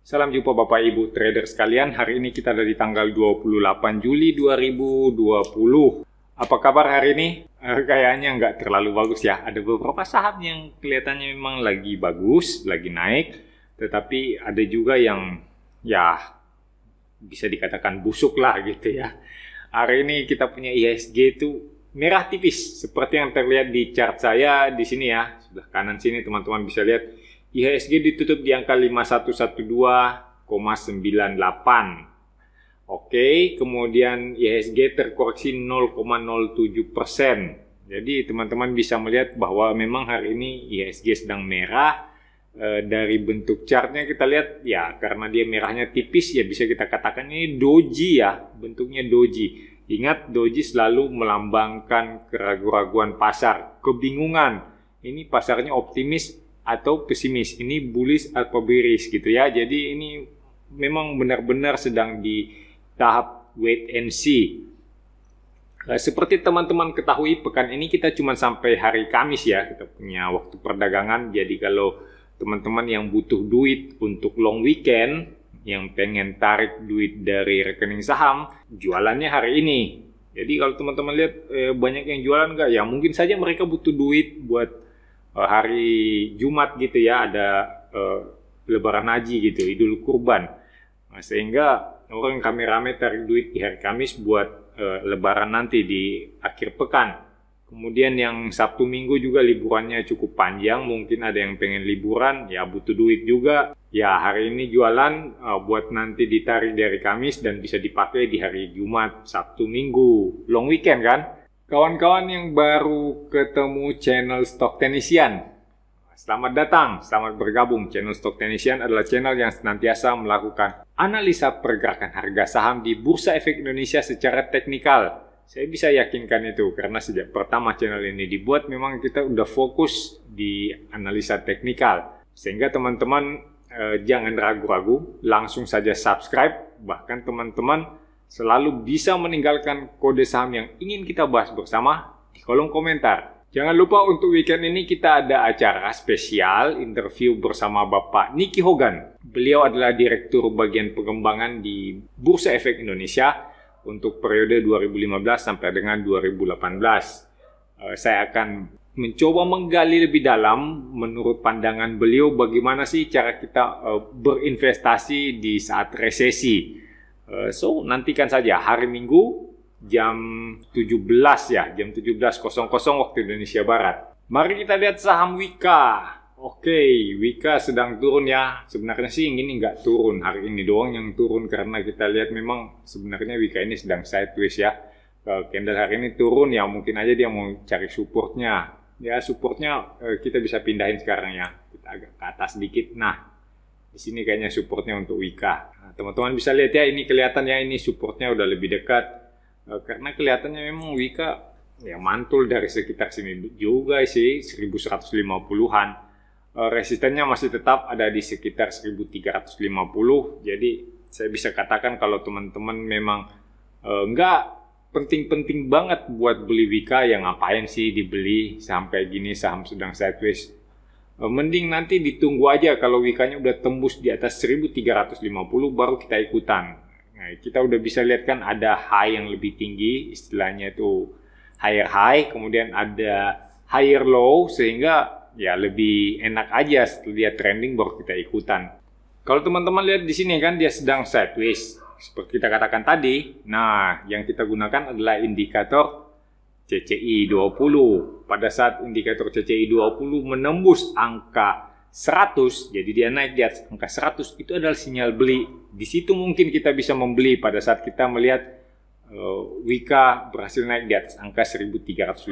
Salam jumpa Bapak Ibu trader sekalian. Hari ini kita ada di tanggal 28 Juli 2020. Apa kabar hari ini? Kayaknya nggak terlalu bagus ya. Ada beberapa saham yang kelihatannya memang lagi bagus, lagi naik. Tetapi ada juga yang ya bisa dikatakan busuk lah gitu ya. Hari ini kita punya IHSG itu merah tipis. Seperti yang terlihat di chart saya di sini ya. Sebelah kanan sini teman-teman bisa lihat. IHSG ditutup di angka 5112,98. Oke, kemudian IHSG terkoreksi 0,07%. Jadi teman-teman bisa melihat bahwa memang hari ini IHSG sedang merah. Dari bentuk chartnya kita lihat ya, karena dia merahnya tipis ya bisa kita katakan ini doji ya, bentuknya doji. Ingat, doji selalu melambangkan keraguan-raguan pasar, kebingungan. Ini pasarnya optimis atau pesimis, ini bullish atau bearish gitu ya. Jadi ini memang benar-benar sedang di tahap wait and see. Seperti teman-teman ketahui, pekan ini kita cuma sampai hari Kamis ya, kita punya waktu perdagangan. Jadi kalau teman-teman yang butuh duit untuk long weekend, yang pengen tarik duit dari rekening saham, jualannya hari ini. Jadi kalau teman-teman lihat banyak yang jualan nggak? Ya mungkin saja mereka butuh duit buat hari Jumat gitu ya, ada Lebaran Haji gitu, Idul Kurban. Nah, sehingga orang rame-rame tarik duit di hari Kamis buat Lebaran nanti di akhir pekan. Kemudian yang Sabtu Minggu juga liburannya cukup panjang, mungkin ada yang pengen liburan, ya butuh duit juga. Ya hari ini jualan buat nanti ditarik dari Kamis dan bisa dipakai di hari Jumat, Sabtu, Minggu, long weekend kan. Kawan-kawan yang baru ketemu channel Stock Technician, selamat datang, selamat bergabung. Channel Stock Technician adalah channel yang senantiasa melakukan analisa pergerakan harga saham di Bursa Efek Indonesia secara teknikal. Saya bisa yakinkan itu karena sejak pertama channel ini dibuat memang kita udah fokus di analisa teknikal. Sehingga teman-teman jangan ragu-ragu, langsung saja subscribe. Bahkan teman-teman selalu bisa meninggalkan kode saham yang ingin kita bahas bersama di kolom komentar. Jangan lupa untuk weekend ini kita ada acara spesial interview bersama Bapak Nicky Hogan. Beliau adalah Direktur Bagian Pengembangan di Bursa Efek Indonesia untuk periode 2015 sampai dengan 2018. Saya akan mencoba menggali lebih dalam menurut pandangan beliau bagaimana sih cara kita berinvestasi di saat resesi. So, nantikan saja hari Minggu jam 17 ya, jam 17.00 waktu Indonesia Barat. Mari kita lihat saham Wika. Oke, Wika sedang turun ya. Sebenarnya sih ini nggak turun, hari ini doang yang turun karena kita lihat memang sebenarnya Wika ini sedang sideways ya. Candle hari ini turun ya, mungkin aja dia mau cari supportnya. Ya, supportnya kita bisa pindahin sekarang ya. Kita agak ke atas sedikit. Nah, di sini kayaknya supportnya untuk Wika. Nah, teman-teman bisa lihat ya, ini kelihatannya ini supportnya udah lebih dekat. Karena kelihatannya memang Wika ya mantul dari sekitar sini juga sih, 1150-an. Resistennya masih tetap ada di sekitar 1350. Jadi saya bisa katakan kalau teman-teman memang nggak penting-penting banget buat beli Wika, yang ngapain sih dibeli sampai gini saham sedang sideways. Mending nanti ditunggu aja kalau Wikanya udah tembus di atas 1350 baru kita ikutan. Nah, kita udah bisa lihat kan ada high yang lebih tinggi, istilahnya itu higher high, kemudian ada higher low, sehingga ya lebih enak aja setelah dia trending baru kita ikutan. Kalau teman-teman lihat di sini kan dia sedang sideways seperti kita katakan tadi. Nah, yang kita gunakan adalah indikator CCI 20. Pada saat indikator CCI 20 menembus angka 100, jadi dia naik di atas angka 100, itu adalah sinyal beli. Di situ mungkin kita bisa membeli pada saat kita melihat Wika berhasil naik di atas angka 1350.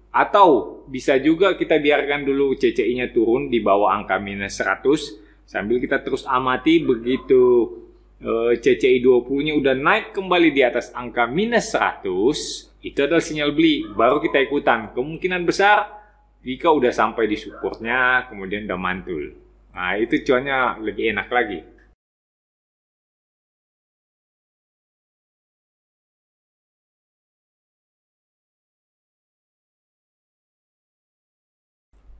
Atau bisa juga kita biarkan dulu CCI-nya turun di bawah angka minus 100, sambil kita terus amati begitu CCI 20-nya udah naik kembali di atas angka minus 100, itu adalah sinyal beli, baru kita ikutan. Kemungkinan besar Wika udah sampai di supportnya, kemudian udah mantul. Nah, itu cuannya lebih enak lagi.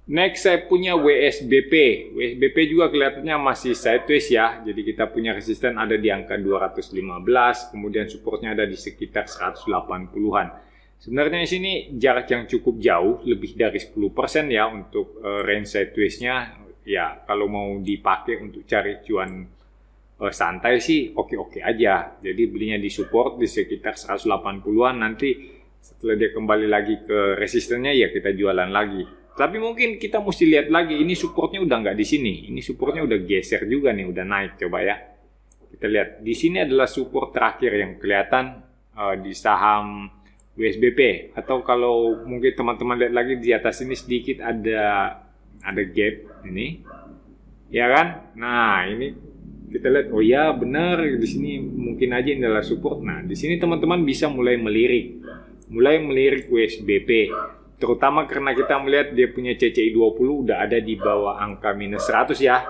Next saya punya WSBP. WSBP juga kelihatannya masih sideways ya. Jadi kita punya resisten ada di angka 215, kemudian supportnya ada di sekitar 180-an. Sebenarnya di sini jarak yang cukup jauh, lebih dari 10% ya untuk range sideways-nya. Ya, kalau mau dipakai untuk cari cuan santai sih oke-oke aja. Jadi belinya di support di sekitar 180-an, nanti setelah dia kembali lagi ke resistennya ya kita jualan lagi. Tapi mungkin kita mesti lihat lagi, ini supportnya udah nggak di sini. Ini supportnya udah geser juga nih, udah naik. Coba ya. Kita lihat, di sini adalah support terakhir yang kelihatan di saham WSBP. Atau kalau mungkin teman-teman lihat lagi di atas ini sedikit ada gap ini. Ya kan? Nah, ini kita lihat, oh ya benar, di sini mungkin aja ini adalah support. Nah, di sini teman-teman bisa mulai melirik. Mulai melirik WSBP. Terutama karena kita melihat dia punya CCI 20 udah ada di bawah angka minus 100 ya.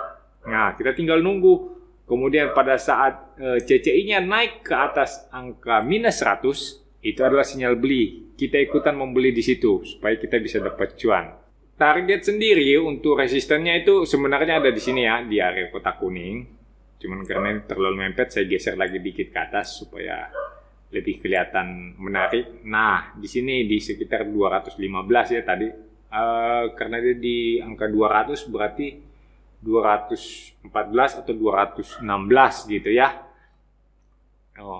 Nah, kita tinggal nunggu. Kemudian pada saat CCI-nya naik ke atas angka minus 100, itu adalah sinyal beli. Kita ikutan membeli di situ supaya kita bisa dapat cuan. Target sendiri untuk resistennya itu sebenarnya ada di sini ya, di area kotak kuning. Cuman karena terlalu mepet, saya geser lagi dikit ke atas supaya lebih kelihatan menarik. Nah, di sini di sekitar 215 ya tadi. Karena dia di angka 200 berarti 214 atau 216 gitu ya.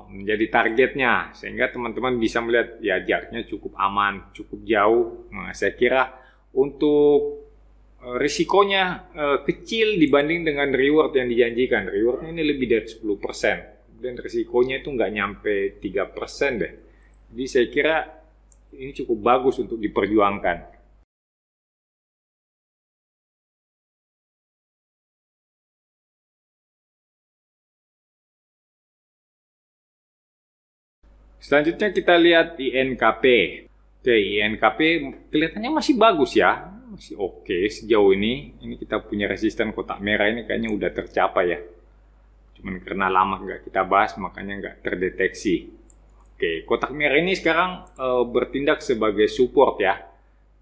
Menjadi targetnya. Sehingga teman-teman bisa melihat ya jaraknya cukup aman, cukup jauh. Nah, saya kira untuk risikonya kecil dibanding dengan reward yang dijanjikan. Rewardnya ini lebih dari 10%. Dan risikonya itu nggak nyampe 3% deh. Jadi saya kira ini cukup bagus untuk diperjuangkan. Selanjutnya kita lihat INKP. Oke, INKP kelihatannya masih bagus ya. Masih oke sejauh ini. Ini kita punya resisten kotak merah ini kayaknya udah tercapai ya. Cuman karena lama nggak kita bahas, makanya nggak terdeteksi. Oke, kotak merah ini sekarang bertindak sebagai support ya.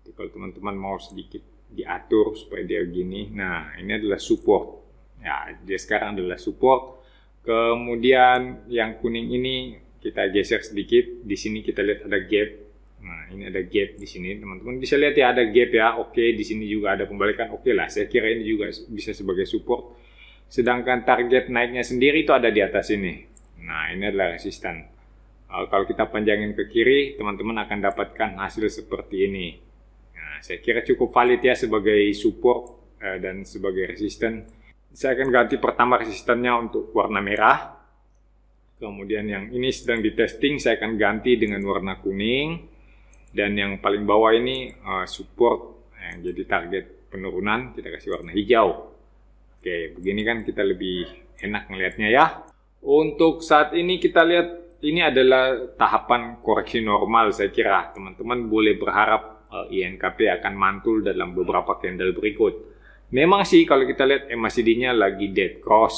Jadi, kalau teman-teman mau sedikit diatur supaya dia gini, nah ini adalah support. Ya, dia sekarang adalah support. Kemudian yang kuning ini kita geser sedikit. Di sini kita lihat ada gap. Nah, ini ada gap di sini. Teman-teman bisa lihat ya ada gap ya. Oke, di sini juga ada pembalikan. Oke lah, saya kira ini juga bisa sebagai support. Sedangkan target naiknya sendiri itu ada di atas ini. Nah, ini adalah resisten. Kalau kita panjangin ke kiri, teman-teman akan dapatkan hasil seperti ini. Nah, saya kira cukup valid ya sebagai support dan sebagai resisten. Saya akan ganti pertama resistennya untuk warna merah. Kemudian yang ini sedang di testing, saya akan ganti dengan warna kuning. Dan yang paling bawah ini support, yang jadi target penurunan, kita kasih warna hijau. Oke, begini kan kita lebih enak melihatnya ya. Untuk saat ini kita lihat ini adalah tahapan koreksi normal saya kira. Teman-teman boleh berharap INKP akan mantul dalam beberapa candle berikut. Memang sih kalau kita lihat MACD-nya lagi dead cross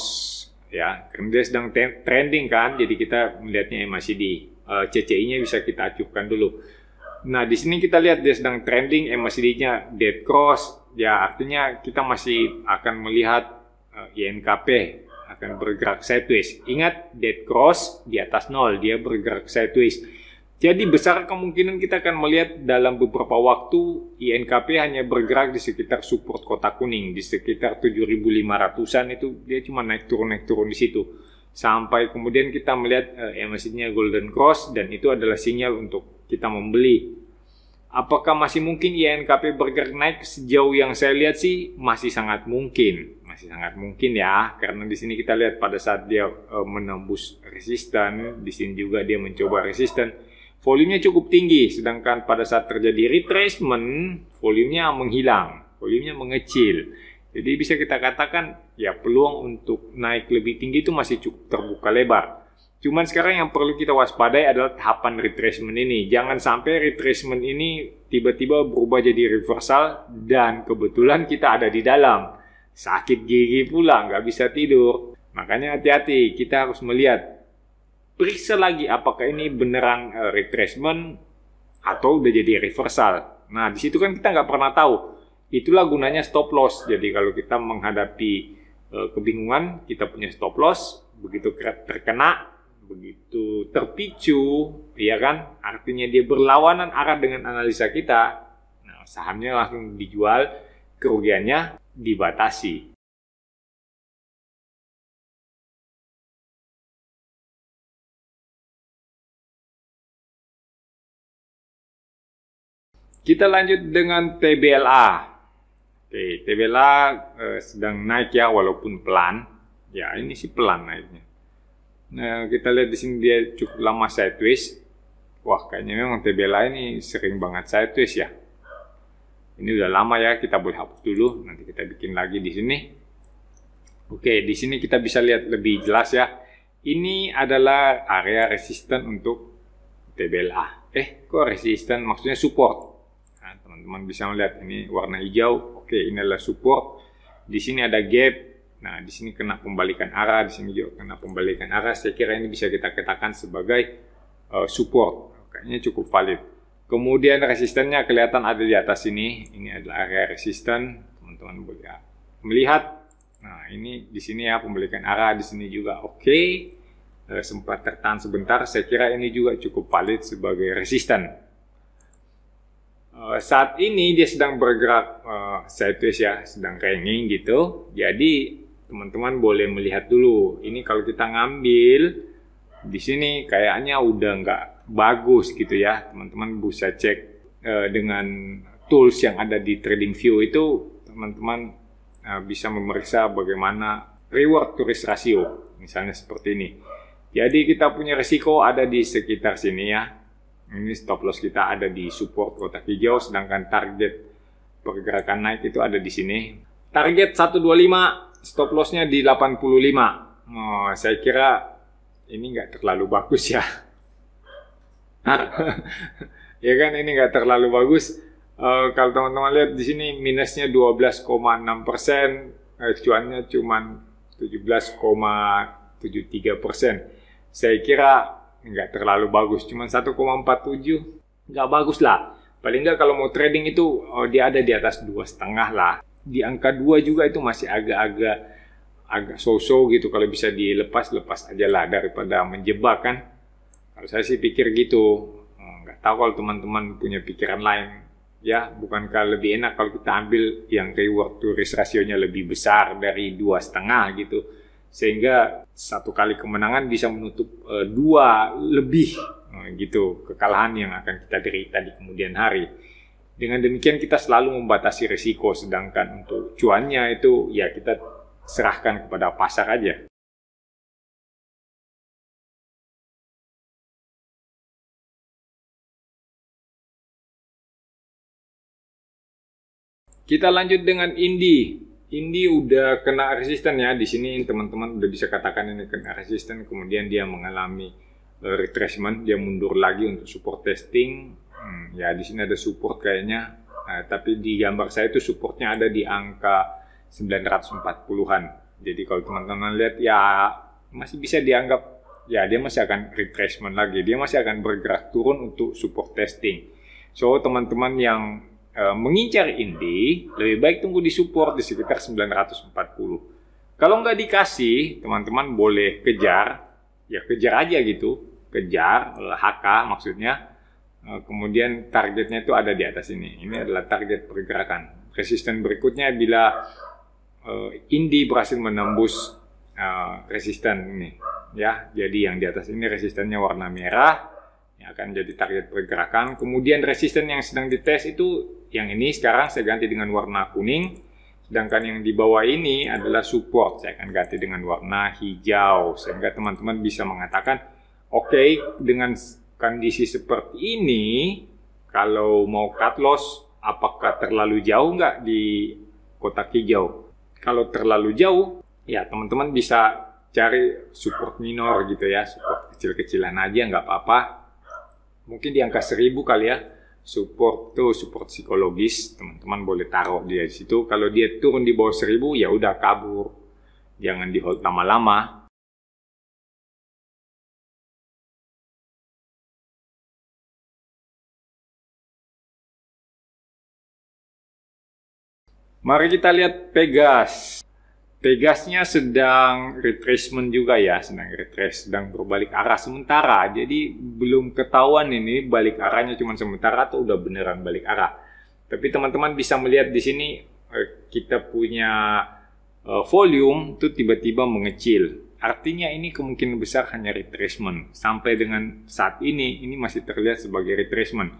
ya. Karena dia sedang trending kan, jadi kita melihatnya MACD. CCI-nya bisa kita acuhkan dulu. Nah, di sini kita lihat dia sedang trending, MACD-nya dead cross. Ya, artinya kita masih akan melihat INKP akan bergerak sideways. Ingat, dead cross di atas 0, dia bergerak sideways. Jadi besar kemungkinan kita akan melihat dalam beberapa waktu INKP hanya bergerak di sekitar support kotak kuning, di sekitar 7.500-an itu dia cuma naik turun di situ. Sampai kemudian kita melihat MACD-nya golden cross dan itu adalah sinyal untuk kita membeli. Apakah masih mungkin INKP bergerak naik? Sejauh yang saya lihat sih masih sangat mungkin. Masih sangat mungkin ya, karena di sini kita lihat pada saat dia menembus resisten, di sini juga dia mencoba resisten. Volumenya cukup tinggi, sedangkan pada saat terjadi retracement, volumenya menghilang, volumenya mengecil. Jadi bisa kita katakan ya peluang untuk naik lebih tinggi itu masih cukup terbuka lebar. Cuman sekarang yang perlu kita waspadai adalah tahapan retracement ini. Jangan sampai retracement ini tiba-tiba berubah jadi reversal dan kebetulan kita ada di dalam. Sakit gigi pula, nggak bisa tidur. Makanya hati-hati, kita harus melihat. Periksa lagi apakah ini beneran retracement atau udah jadi reversal. Nah, di situ kan kita nggak pernah tahu. Itulah gunanya stop loss. Jadi kalau kita menghadapi kebingungan, kita punya stop loss. Begitu terkena, begitu terpicu, ya kan? Artinya dia berlawanan arah dengan analisa kita. Nah, sahamnya langsung dijual, kerugiannya dibatasi. Kita lanjut dengan TBLA. Oke, TBLA sedang naik ya, walaupun pelan. Ya, ini sih pelan naiknya. Nah, kita lihat di sini dia cukup lama sideways. Wah, kayaknya memang TBLA ini sering banget sideways ya. Ini udah lama ya, kita boleh hapus dulu. Nanti kita bikin lagi di sini. Oke, di sini kita bisa lihat lebih jelas ya. Ini adalah area resisten untuk TBLA. Kok resisten? Maksudnya support. Nah, teman-teman bisa melihat ini warna hijau. Oke, ini adalah support. Di sini ada gap. Nah, di sini kena pembalikan arah, di sini juga kena pembalikan arah. Saya kira ini bisa kita katakan sebagai support. Kayaknya cukup valid. Kemudian resistennya kelihatan ada di atas sini. Ini adalah area resisten. Teman-teman boleh melihat. Nah, ini di sini ya pembalikan arah, di sini juga oke. Sempat tertahan sebentar. Saya kira ini juga cukup valid sebagai resisten. Saat ini dia sedang bergerak sideways ya, sedang ranging gitu. Jadi teman-teman boleh melihat dulu. Ini kalau kita ngambil di sini kayaknya udah nggak bagus gitu ya. Teman-teman bisa cek dengan tools yang ada di TradingView itu. Teman-teman bisa memeriksa bagaimana reward to risk ratio. Misalnya seperti ini. Jadi kita punya risiko ada di sekitar sini ya. Ini stop loss kita ada di support kotak hijau, sedangkan target pergerakan naik itu ada di sini. Target 125, stop lossnya di 85. Saya kira ini nggak terlalu bagus ya. Ya kan, ini nggak terlalu bagus. Kalau teman-teman lihat di sini minusnya 12,6%, cuannya cuma 17,73%. Saya kira nggak terlalu bagus, cuma 1,47, nggak bagus lah. Paling nggak kalau mau trading itu dia ada di atas 2,5 lah. Di angka 2 juga itu masih agak so-so gitu. Kalau bisa dilepas aja lah daripada menjebak kan. Kalau saya sih pikir gitu. Nggak tahu kalau teman-teman punya pikiran lain. Ya, bukankah lebih enak kalau kita ambil yang reward to risk ratio-nya lebih besar dari 2,5 gitu. Sehingga satu kali kemenangan bisa menutup 2 lebih gitu kekalahan yang akan kita derita di kemudian hari. Dengan demikian kita selalu membatasi risiko, sedangkan untuk cuannya itu ya kita serahkan kepada pasar aja. Kita lanjut dengan Indi. Indi udah kena resisten ya. Di sini teman-teman udah bisa katakan ini kena resisten, kemudian dia mengalami retracement, dia mundur lagi untuk support testing. Ya di sini ada support kayaknya. Tapi di gambar saya itu supportnya ada di angka 940-an. Jadi kalau teman-teman lihat ya masih bisa dianggap ya dia masih akan retracement lagi. Dia masih akan bergerak turun untuk support testing. So teman-teman yang mengincar Indi, lebih baik tunggu di support di sekitar 940. Kalau nggak dikasih, teman-teman boleh kejar, ya kejar aja gitu, kejar HK maksudnya. Kemudian targetnya itu ada di atas ini. Ini adalah target pergerakan. Resisten berikutnya bila Indi berhasil menembus resisten ini, ya. Jadi yang di atas ini resistennya warna merah. Yang akan jadi target pergerakan. Kemudian resisten yang sedang dites itu yang ini sekarang saya ganti dengan warna kuning, sedangkan yang di bawah ini adalah support, saya akan ganti dengan warna hijau, sehingga teman-teman bisa mengatakan oke, dengan kondisi seperti ini kalau mau cut loss apakah terlalu jauh nggak di kotak hijau. Kalau terlalu jauh ya teman-teman bisa cari support minor gitu ya, support kecil-kecilan aja nggak apa-apa. Mungkin di angka 1000 kali ya. Support tuh support psikologis, teman-teman boleh taruh dia di situ. Kalau dia turun di bawah 1000 ya udah kabur. Jangan di hold lama-lama. Mari kita lihat Pegas. Pegasnya sedang retracement juga ya, sedang berbalik arah sementara. Jadi belum ketahuan ini balik arahnya cuma sementara atau udah beneran balik arah. Tapi teman-teman bisa melihat di sini kita punya volume itu tiba-tiba mengecil. Artinya ini kemungkinan besar hanya retracement. Sampai dengan saat ini masih terlihat sebagai retracement.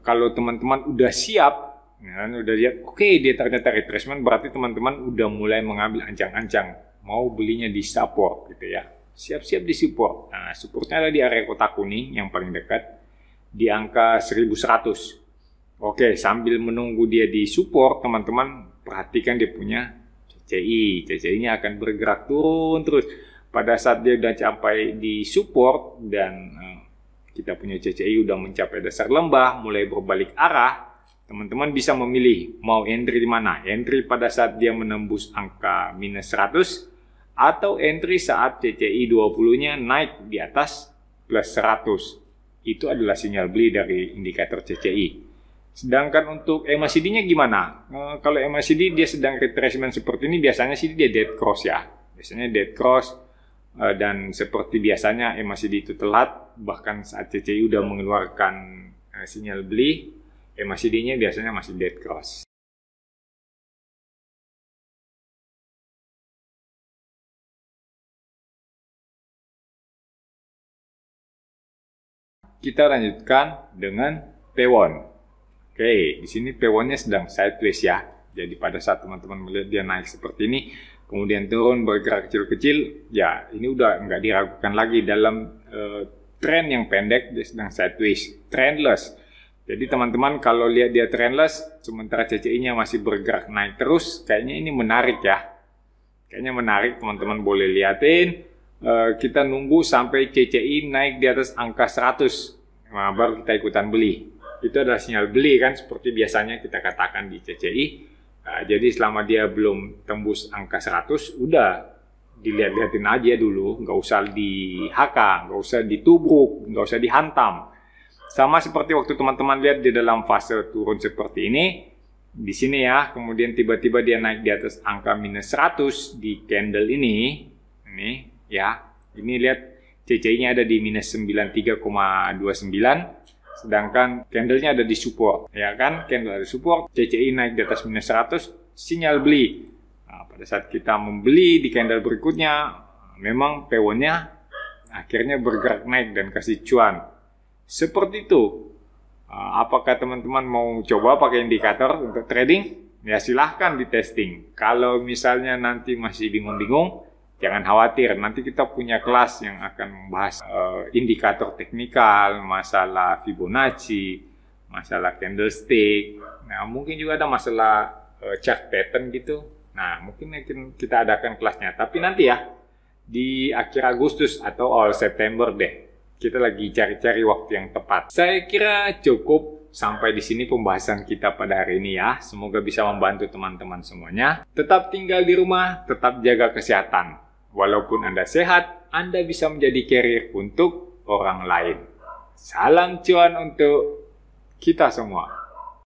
Kalau teman-teman udah siap, ya, udah lihat, oke, dia ternyata retracement, berarti teman-teman udah mulai mengambil ancang-ancang mau belinya di support gitu ya. Siap-siap di support. Nah, supportnya ada di area kotak kuning yang paling dekat di angka 1100. Oke, sambil menunggu dia di support, teman-teman perhatikan dia punya CCI. CCI-nya akan bergerak turun terus. Pada saat dia udah sampai di support dan kita punya CCI udah mencapai dasar lembah, mulai berbalik arah, teman-teman bisa memilih mau entry di mana. Entry pada saat dia menembus angka minus 100 atau entry saat CCI 20-nya naik di atas plus 100. Itu adalah sinyal beli dari indikator CCI. Sedangkan untuk MACD-nya gimana? Kalau MACD dia sedang retracement seperti ini, biasanya sih dia dead cross ya. Biasanya dead cross dan seperti biasanya MACD itu telat, bahkan saat CCI udah mengeluarkan sinyal beli, MACD-nya biasanya masih dead cross. Kita lanjutkan dengan P1. Oke, di sini P1-nya sedang sideways ya. Jadi pada saat teman-teman melihat dia naik seperti ini, kemudian turun bergerak kecil-kecil, ya ini udah nggak diragukan lagi dalam tren yang pendek dia sedang sideways, trendless. Jadi teman-teman kalau lihat dia trendless, sementara CCI-nya masih bergerak naik terus, kayaknya ini menarik ya. Kayaknya menarik, teman-teman boleh liatin. Kita nunggu sampai CCI naik di atas angka 100, nah, baru kita ikutan beli. Itu adalah sinyal beli kan, seperti biasanya kita katakan di CCI. Jadi selama dia belum tembus angka 100, udah dilihat-lihatin aja dulu, nggak usah di HK, nggak usah ditubruk, nggak usah dihantam. Sama seperti waktu teman-teman lihat di dalam fase turun seperti ini, di sini ya, kemudian tiba-tiba dia naik di atas angka minus 100 di candle ini ya, ini lihat CCI-nya ada di minus 93,29. Sedangkan candlenya ada di support, ya kan? Candle ada support, CCI naik di atas minus 100, sinyal beli. Nah, pada saat kita membeli di candle berikutnya, memang P1-nya akhirnya bergerak naik dan kasih cuan. Seperti itu. Apakah teman-teman mau coba pakai indikator untuk trading? Ya silahkan di testing. Kalau misalnya nanti masih bingung-bingung, jangan khawatir, nanti kita punya kelas yang akan membahas indikator teknikal, masalah Fibonacci, masalah candlestick. Nah, mungkin juga ada masalah chart pattern gitu. Nah, mungkin kita adakan kelasnya. Tapi nanti ya, di akhir Agustus atau awal September deh. Kita lagi cari-cari waktu yang tepat. Saya kira cukup sampai di sini pembahasan kita pada hari ini ya. Semoga bisa membantu teman-teman semuanya. Tetap tinggal di rumah, tetap jaga kesehatan. Walaupun Anda sehat, Anda bisa menjadi carrier untuk orang lain. Salam cuan untuk kita semua.